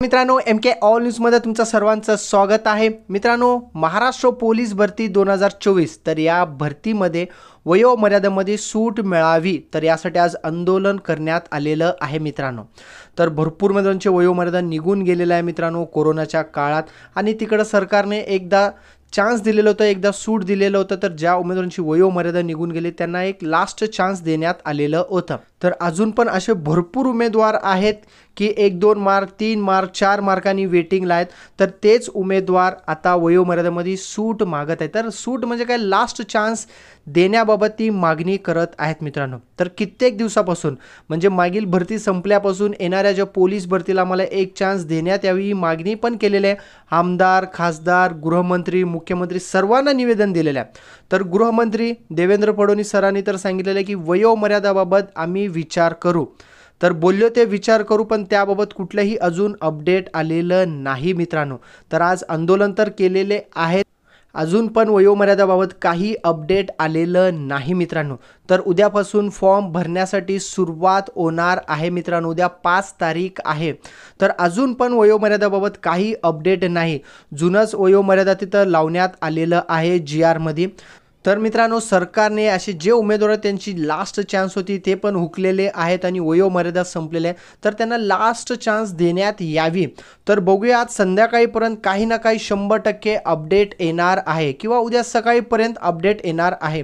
मित्रांनो, MK all news मध्ये तुमचं सर्वांचं स्वागत आहे। मित्रांनो, महाराष्ट्र पोलीस भरती 2024 तर या भरतीमध्ये वयोमर्यादेमध्ये सूट मिळावी तर यासाठी आज आंदोलन करण्यात आलेलं आहे मित्रांनो। तर भरपूर उमेदवारांची वयोमर्यादा निघून गेलेला आहे मित्रांनो कोरोनाच्या काळात, आणि तिकडे सरकारने एकदा चान्स दिलेलं होतं, एकदा सूट दिलेलं होतं। तर ज्या उमेदवारांची वयोमर्यादा निघून गेली त्यांना एक लास्ट चान्स देण्यात आलेलं होतं। तर अजून पण असे भरपूर उमेदवार आहेत की 1-2 मार्क 3 मार्क 4 मार्कांनी वेटिंगला आहेत। तर तेच उमेदवार आता वयोमर्यादेमध्ये सूट मागत आहेत। तर सूट म्हणजे काय, लास्ट चान्स देण्याबाबत ती मागणी करत आहेत मित्रांनो। तर कित्येक दिवसापासून म्हणजे मागील भरती संपल्यापासून येणाऱ्या ज्या पोलीस भरतीला मला एक चान्स देण्यात यावी ही मागणी पण केलेली आहे। आमदार, खासदार, गृहमंत्री, मुख्यमंत्री सर्वांना निवेदन दिलेलं आहे। तर गृहमंत्री देवेंद्र फडणवीस सरांनी तर सांगितलेलं आहे की वयोमर्यादाबाबत आम्ही विचार करू। तर बोललो ते विचार करू, पण त्याबाबत कुठलंही अजून अपडेट आलेलं नाही मित्रांनो। तर आज आंदोलन तर केलेले आहेत, अजून पण वयोमर्यादाबाबत काही अपडेट आलेलं नाही मित्रांनो। तर उद्यापासून फॉर्म भरण्यासाठी सुरुवात होणार आहे मित्रांनो, उद्या 5 तारीख आहे। तर अजून पण वयोमर्यादाबाबत काही अपडेट नाही, जुनच वयोमर्यादा तिथं लावण्यात आलेलं आहे GR मध्ये। तर मित्रांनो, सरकारने असे जे उमेदवार त्यांची लास्ट चान्स होती ते पण हुकलेले आहेत आणि वयोमर्यादा संपलेले आहे, तर त्यांना लास्ट चान्स देण्यात यावी। तर बघूया आज संध्याकाळीपर्यंत काही ना काही 100% अपडेट येणार आहे किंवा उद्या सकाळीपर्यंत अपडेट येणार आहे।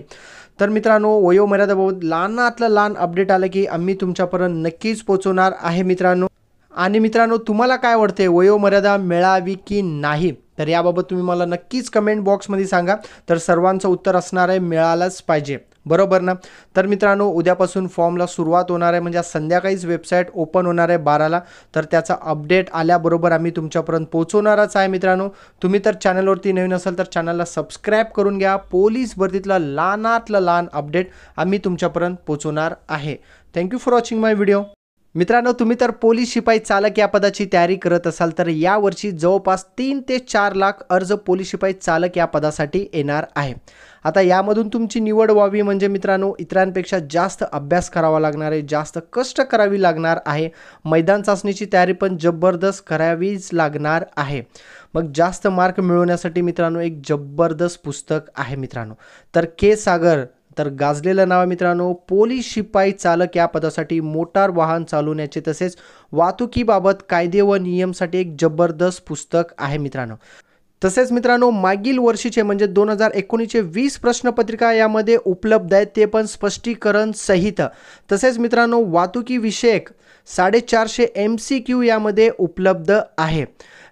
तर मित्रांनो, वयोमर्यादाबाबत लहानातलं लहान अपडेट आलं की आम्ही तुमच्यापर्यंत नक्कीच पोहोचवणार आहे मित्रांनो। आणि मित्रांनो, तुम्हाला काय वाटते, वयोमर्यादा मिळावी की नाही? तर याबाबत तुम्ही मला नक्कीच कमेंट बॉक्समध्ये सांगा। तर सर्वांचं उत्तर असणार आहे मिळालंच पाहिजे, बरोबर ना? तर मित्रांनो, उद्यापासून फॉर्मला सुरुवात होणार आहे, म्हणजे संध्याकाळीच वेबसाईट ओपन होणार आहे 12ला। तर त्याचा अपडेट आल्याबरोबर आम्ही तुमच्यापर्यंत पोहोचवणारच आहे मित्रांनो। तुम्ही तर चॅनलवरती नवीन असाल तर चॅनलला सबस्क्राईब करून घ्या। पोलीस भरतीतला लहानातलं लहान अपडेट आम्ही तुमच्यापर्यंत पोहोचवणार आहे। Thank you for watching my video. मित्रांनो, तुम्ही तर पोलीस शिपाई चालक या पदाची तयारी करत असाल तर यावर्षी जवळपास 3 ते 4 लाख अर्ज पोलीस शिपाई चालक या पदासाठी येणार आहे। आता यामधून तुमची निवड व्हावी म्हणजे मित्रांनो, इतरांपेक्षा जास्त अभ्यास करावा लागणार आहे, जास्त कष्ट करावी लागणार आहे, मैदान चाचणीची तयारी पण जबरदस्त करावीच लागणार आहे। मग जास्त मार्क मिळवण्यासाठी मित्रांनो एक जबरदस्त पुस्तक आहे मित्रांनो। तर के सागर तर गाजलेलं नाव मित्रांनो, पोलीस शिपाई चालक या पदासाठी मोटार वाहन चालवण्याचे तसेच वाहतुकीबाबत कायदे व नियमसाठी एक जबरदस्त पुस्तक आहे मित्रांनो। तसेच मित्रांनो, मागील वर्षीचे म्हणजे 2019चे 20 प्रश्नपत्रिका यामध्ये उपलब्ध आहेत, ते पण स्पष्टीकरण सहित। तसेच मित्रांनो, वाहतुकी विषयक 450 MCQ यामध्ये उपलब्ध आहे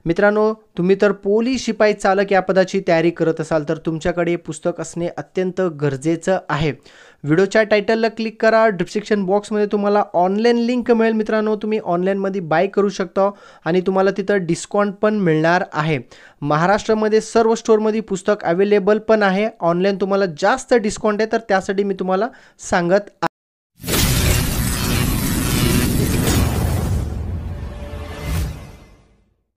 मित्रांनो। तुम्ही तर पोलीस शिपाई चालक या पदाची तयारी करत असाल तर तुमच्याकडे पुस्तक असणे अत्यंत गरजेचं आहे। व्हिडिओच्या टायटलला क्लिक करा, डिस्क्रिप्शन बॉक्समध्ये तुम्हाला ऑनलाईन लिंक मिळेल मित्रांनो, तुम्ही ऑनलाईनमध्ये बाय करू शकता आणि तुम्हाला तिथं डिस्काउंट पण मिळणार आहे। महाराष्ट्रामध्ये सर्व स्टोअरमध्ये पुस्तक अवेलेबल पण आहे, ऑनलाईन तुम्हाला जास्त डिस्काउंट आहे, तर त्यासाठी मी तुम्हाला सांगत